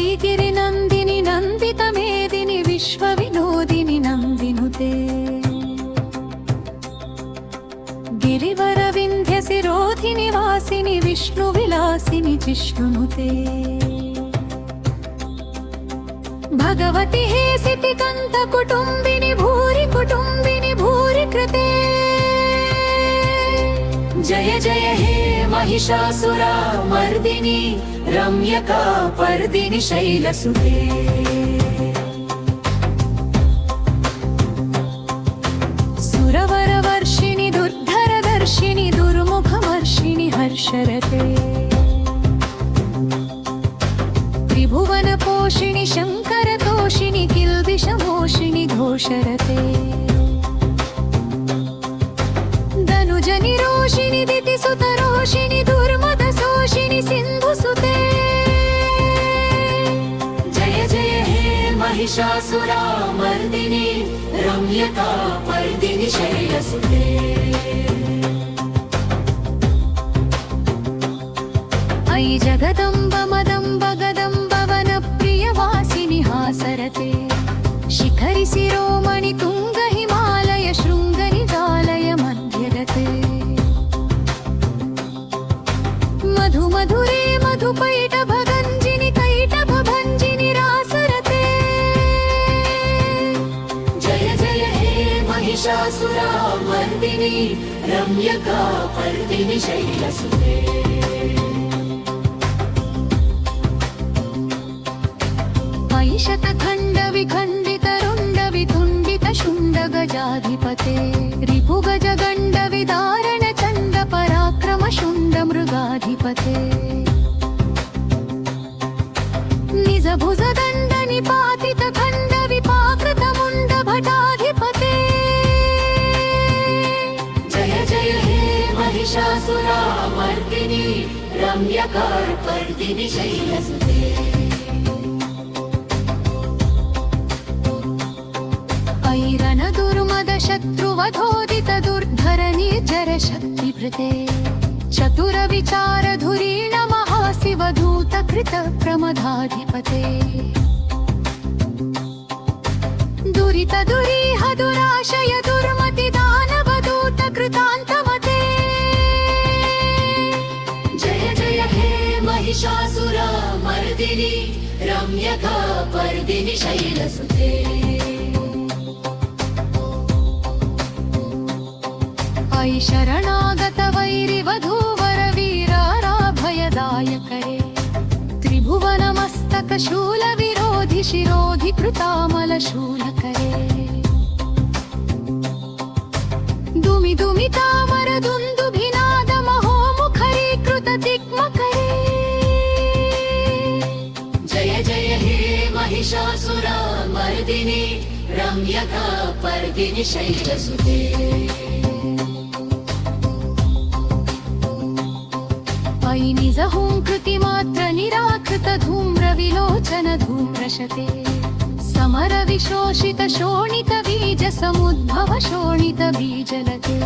वैगिरि नन्दिनि नन्दित मेदिनि विश्वविनोदिनि नन्दिनुते गिरिवर विन्ध्य शिरोधिनि वासिनि विष्णुविलासिनि जिष्णुनुते भगवति हेसिति कन्त कुटुम्बिनि भूरि कृते जय जय हे महिषासुरा मर्दिनि रम्यका पर्दिनि शैलसुते सुरवरवर्षिणि दुर्धरदर्शिनि दुर्मुखमर्षिणि हर्षरते त्रिभुवनपोषिणि शङ्करतोषिणि किल्बिषमोषिणि घोषरते धनुजनिरोषिणि दितिसुतरोषिणि दुर्मदशोषिणि सिन्धुसुते जय जय हे महिषासुरा मर्दिनि रम्यका पर्दिनि शैलसुते अयि जगदम्ब मदम्ब गदम्ब वनप्रियवासिनि हासरते शिखरि शिरोमणि तुङ्ग हिमालय शृङ्गनिगालय मध्यगते मधु मधुरे मधुपैट भगञ्जिनि कैटभ भञ्जिनि रासरते जय जय हे महिषासुरा मर्दिनि रम्यका पर्दिनि शैलसुते शतखण्ड विखण्डित रुण्ड वितुण्डित शुण्ड गजाधिपते रिपु गज गण्ड विदारण चण्ड पराक्रम शुण्ड मृगाधिपते निज भुज दण्ड निपातित खण्ड विपाकृत मुण्ड भटाधिपते जय जय हे महिषासुरा मर्दिनि रम्यका पर्दिनि शैलसुते ऐरन दुर्मद शत्रुवधोदित दुर्धर निर्जर शक्तिभृते चतुर विचार धुरीण महाशिवधूत कृत प्रमदाधिपते दुरित दुरीह दुराशय दुर्मति दानव दूत कृतान्तमते जय जय हे महिषासुरा मर्दिनि रम्यका पर्दिनि शैलसुते अयि शरणागत वैरिवधूवर वीराराभयदायकरे त्रिभुवनमस्तक शूल विरोधि शिरोधि कृतामल शूलकरे दुमि दुमि तामर दुन्दुभिनाद महोमुखरीकृत दिग्मकरे जय जय हे महिषासुरा मर्दिनि रम्यका पर्दिनि शैलसुते अयि निज हुंकृति मात्र निराकृत धूम्र विलोचन धूम्रशते समर विशोषित शोणित बीज समुद्भव शोणित बीजलते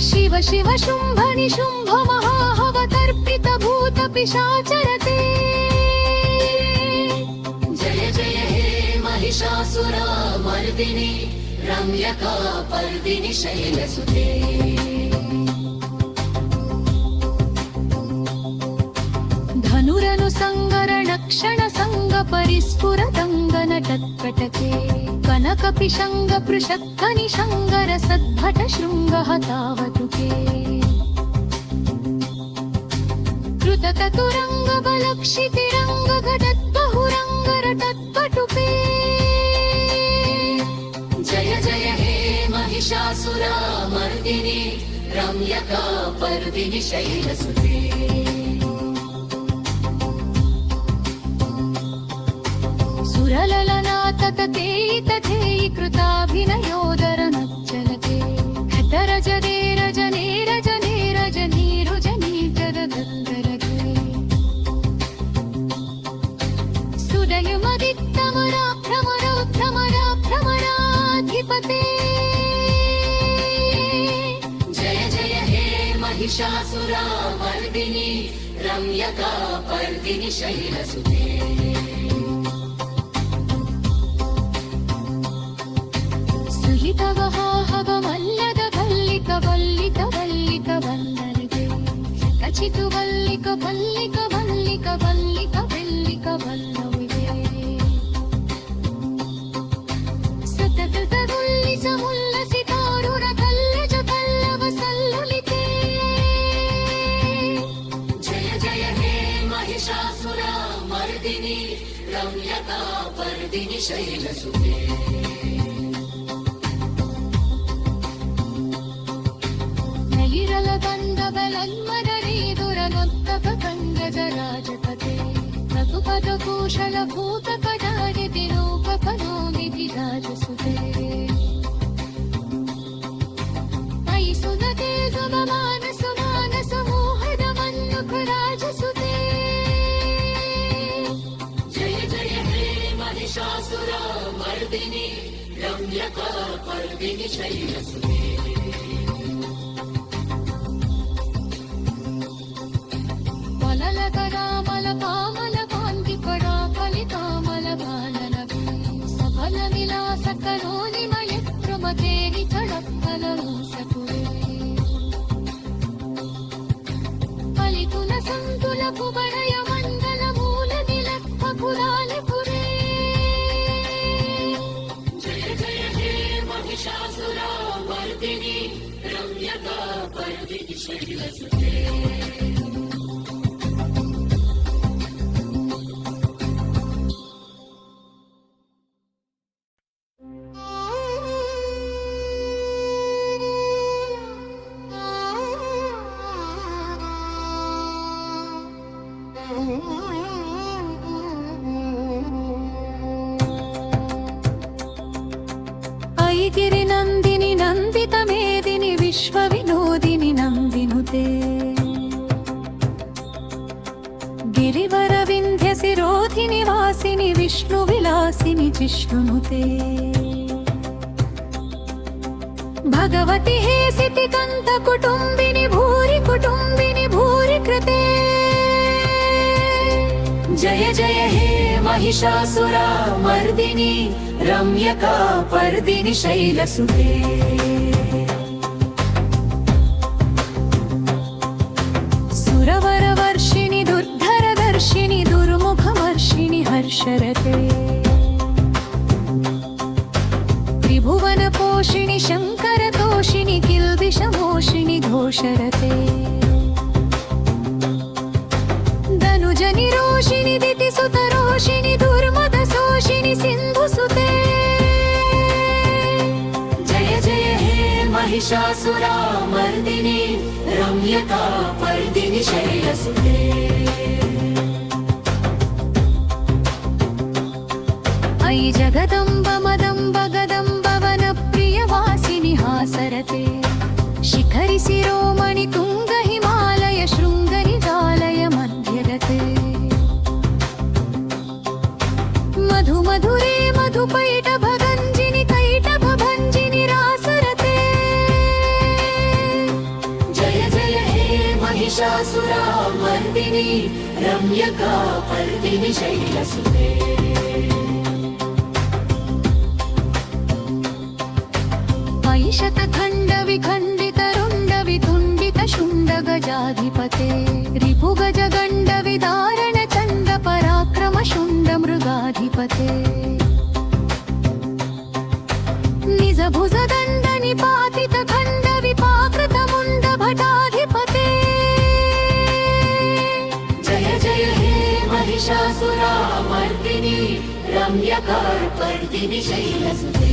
शिव शिव शुंभ निशुंभ महाहव तर्पित भूत पिशाचरते जय जय हे महिषासुरा मर्दिनि रम्यका पर्दिनि शैलसुते धनुरनुसङ्गरणक्षण संग परिस्फुर दङ्गन तत्कटके कनक पिशङ्ग पृषक्क निशङ्गर सद्भट शृङ्ग हतावतुके कृतततुरङ्ग बलक्षितिरङ्ग घटत् बहुरङ्ग रटत्पटुपे जय जय हे महिषासुरा मर्दिनि रम्यका पर्दिनि शैलसुते सुरललना तततेयि तथेयि कृताभिनयोदर नच्चलते घटरज देरज नेरज नेरज नीरुज नीजर गन्धरगे सुरयुमदित्तमरा भ्रमरा भ्रमरा भ्रमराधिपते जय जय हे महिषासुरा मर्दिनि रम्यका पर्दिनि शैलसुते ಸುಲಿತವಹಾಹವ ಮಲ್ಲದ ಭಲ್ಲಿಕ ಬಲ್ಲಿಕ ಬಲ್ಲಿಕ ಬಲ್ಲರಿಗೆ ಕಚಿತು ಬಲ್ಲಿಕ ಬಲ್ಲಿಕ ಬಲ್ಲಿಕ ಬಲ್ಲಿಕ ಬೆಲ್ಲಿಕ ಬಲ್ಲವಿದೆ ಸತತಗೊಲ್ಲಿಸ ಮುಲ್ಲಸಿತಾರುರ ಕಲ್ಲಜ ಕಲ್ಲವ ಸಲ್ಲುಲಿತೆ जय जय हे महिषासुर मर्दिनि रम्यका पर्दिनि शैलसुते ನಲಿರಲ ಬಂದ ಬಲನ್ಮದರಿ ದುರನೊತ್ತಕ ಕಂಗಜ ರಾಜಪತೆ ರಘುಪದ ಭೂಷಣ ಭೂತ ಕಟಾರಿತಿ ರೂಪ ಪನೋನಿಧಿ ರಾಜಸುತೆ ಐ ಸುನತೆ ಸುಮ ಮಾನಸ ಮಾನಸ ಮೋಹದ ಮನ್ನುಖ ರಾಜಸುತೆ जय जय हे महिषासुर मर्दिनि रम्यका पर्दिनि शैलसुते వలల కరామల పామల కాంతి పడా ఫలితామల బాలనవి సఫల విలాస కరోని మయ ప్రమతేని తడప్పల రూసపురే ఫలితుల సంతుల కుబరయ మండల మూల నిలక్వ పురాలిపురే जय जय हे महिषासुर मर्दिनि रम्यका पर्दिनि शैलसुते ಐಗಿರಿ ನಂದಿನಿ ನಂದಿತ ಮೇದಿನಿ ವಿಶ್ವ ವಿನೋದಿನಿ ನಂದಿನುತೆ ಗಿರಿವರ ವಿಂಧ್ಯ ಸಿರೋಧಿನಿ ವಾಸಿನಿ ವಿಷ್ಣು ವಿಲಾಸಿನಿ ಜಿಷ್ಣುನುತೆ ಭಗವತಿ ಹೇ ಸಿತಿ ಕಂತ ಕುಟುಂಬಿನಿ ಭೂರಿ ಕೃತೆ जय जय हे महिषासुर मर्दिनि रम्यका पर्दिनि शैलसुते ಸುರವರ ವರ್ಷಿಣಿ ದುರ್ಧರ ದರ್ಶಿನಿ ದುರ್ಮುಖ ವರ್ಷಿಣಿ ಹರ್ಷರತೆ ತ್ರಿಭುವನ ಪೋಷಿಣಿ ಶಂಕರ ತೋಷಿಣಿ ಕಿಲ್ಬಿಷ ಮೋಷಿಣಿ ಘೋಷರತೆ ಧನುಜ ನಿರೋಷಿಣಿ ದಿತಿ ಸುತ ರೋಷಿಣಿ ದುರ್ಮದ ಶೋಷಿಣಿ ಸಿಂಧು ಸುತೆ जय जय हे महिषासुर मर्दिनि रम्यका पर्दिनि शैलसुते ಐ ಜಗದಂಬ ಮದಂಬ ಗದಂಬ ವನ ಪ್ರಿಯ ವಾಸಿನಿ ಹಾಸರತೆ ಶಿಖರಿ ಶಿರೋಮಣಿ ತುಂಗ ಹಿಮಾಲಯ ಶೃಂಗ ನಿಜಾಲಯ ಮಧ್ಯಗತೆ ಮಧು ಮಧುರೇ ಮಧುಪೈಟ ಭಗಂಜಿನಿ ಕೈಟ ಭಂಜಿನಿ ರಾಸರತೆ जय जय हे महिषासुर मर्दिनि रम्यका पर्दिनि शैलसुते ಐಶತ ಖಂಡ ವಿಖಂಡಿತ ರುಂಡ ವಿತುಂಡಿತ ಶುಂಡ ಗಜಾಧಿಪತೆ ರಿಪು ಗಜ ಗಂಡ ವಿದಾರಣ ಚಂಡ ಪರಾಕ್ರಮ ಶುಂಡ ಮೃಗಾಧಿಪತೆ ನಿಜ ಭುಜ ದಂಡ ನಿಪಾತಿತ ಖಂಡ ವಿಪಾಕೃತ ಮುಂಡ ಭಟಾಧಿಪತೆ जय जय हे महिषासुर मर्दिनि रम्यका पर्दिनि शैलसुते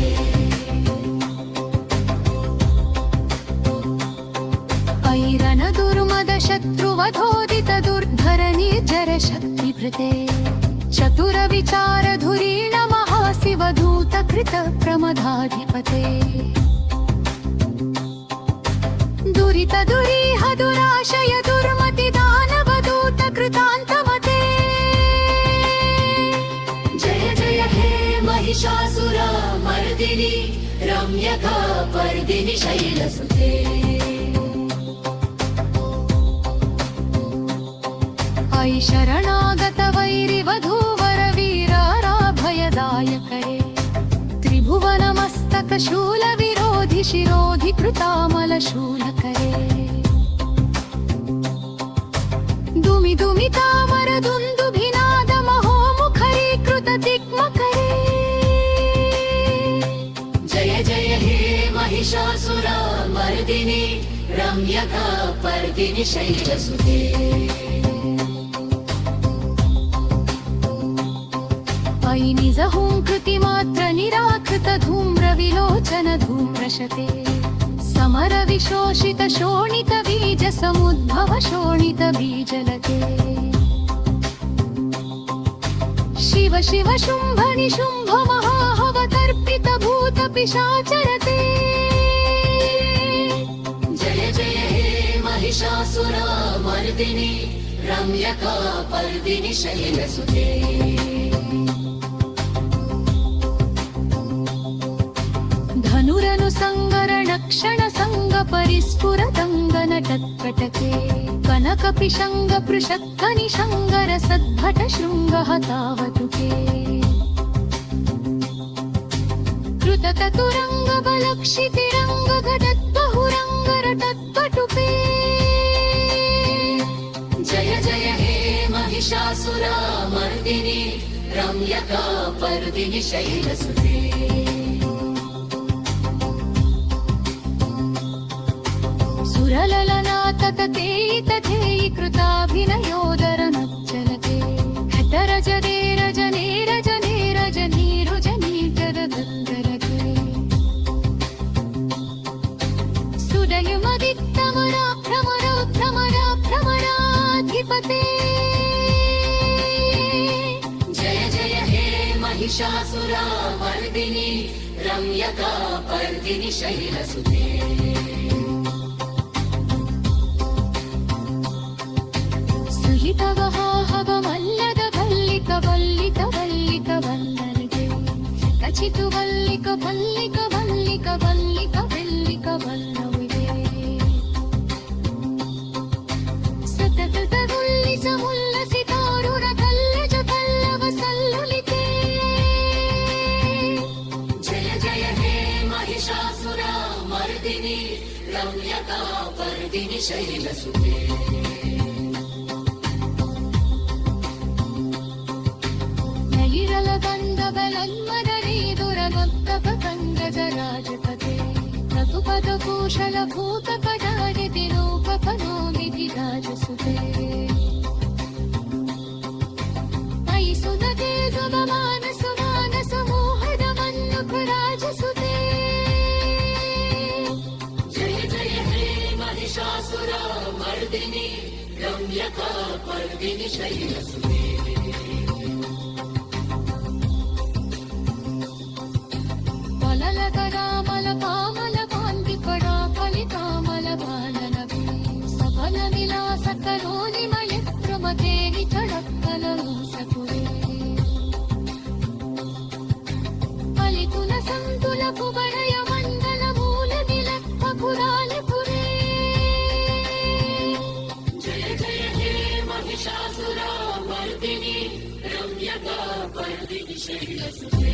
ಐರನ ದುರ್ಮದ ಶತ್ರುವಧೋದಿತ ದುರ್ಧರ ನಿರ್ಜರ ಶಕ್ತಿ ಭೃತೆ ಚತುರ ವಿಚಾರ ಧುರೀಣ ಮಹಾಶಿವಧೂತ ಕೃತ ಪ್ರಮದಾಧಿಪತೆ ದುರಿತ ದುರೀಹ ದುರಾಶಯ ದುರ್ಮತಿ ದಾನವದೂತ ಕೃತಾಂತಮತೆ जय जय हे महिषासुर मर्दिनि रम्यका पर्दिनि शैलसुते ऐ शरणागत वैरिवधूवर वीराराभयदायकरे त्रिभुवनमस्तक शूलविरोधि शिरोधि कृतामलशूलकरे दुमि दुमि तामर दुन्दुभिनाद महोमुखरीकृत दिग्मकरे जय जय हे महिषासुरा मर्दिनि रम्यका पर्दिनि शैलसुते ऐ निजहुङ्कृतिमात्र निराकृत धूम्रविलोचन धूम्रशते समर विशोषित शोणित बीज समुद्भव शोणित बीजलते शिव शिव शुम्भ निशुम्भ महाहवतर्पित भूत पिशाचरते जय जय हे महिषासुरा मर्दिनि रम्यका पर्दिनि शैलसुते धनुरनुसङ्गरणक्षण सङ्ग परिस्फुरदङ्गन तत्कटके कनक पिशङ्ग पृषत्कनिशङ्गर सद्भट शृङ्गहतावतुके कृतततुरङ्ग बलक्षितिरङ्ग घटद्बहुरङ्गर तत्पटुपे जय जय हे महिषासुरा मर्दिनि रम्यका पर्दिनि शैलसुते सुरललनातततेयि तथेयि कृताभिनयोदरनच्चलते हठरजदे रजने रजने रजनीरुजनीतरदन्दरते सुडयुमदित्तमरा भ्रमरा भ्रमरा भ्रमराधिपते जय जय हे महिषासुरा मर्दिनि रम्यका पर्दिनि शैलसुते सुहितवहाहवमल्लद भल्लिक वल्लिक वल्लिक वल्लरिगे कचितु वल्लिक भल्लिक वल्लिक वल्लिक वल्लिक वल्लविगे सततत गुल्लिस मुल्लसितारुर कल्लज पल्लव सल्लुलिते जय जय हे महिषासुरा मर्दिनि रम्यका पर्दिनि शैलसुते दुरगन्तपकङ्गजराजपते क्रतुपदकुशलभूतकटारिति रूपपनोमिति राजसुते अयि सुदते सुममानसमानसमोहदमन्नुखराजसुते जय जय हे महिषासुरा मर्दिनि रम्यका पर्दिनि शैलसुते पललकरामल पामल पान्तिपडा फलितामल बालनभि सबल विलास करोनिमय प्रमते निचडक्कल रूसपुरे फलितुल सन्तुल कुवलय मण्डल मूल विलक्ष पुरालपुरे जय जय हे महिषासुरा मर्दिनि रम्यका पर्दिनि शैलसुते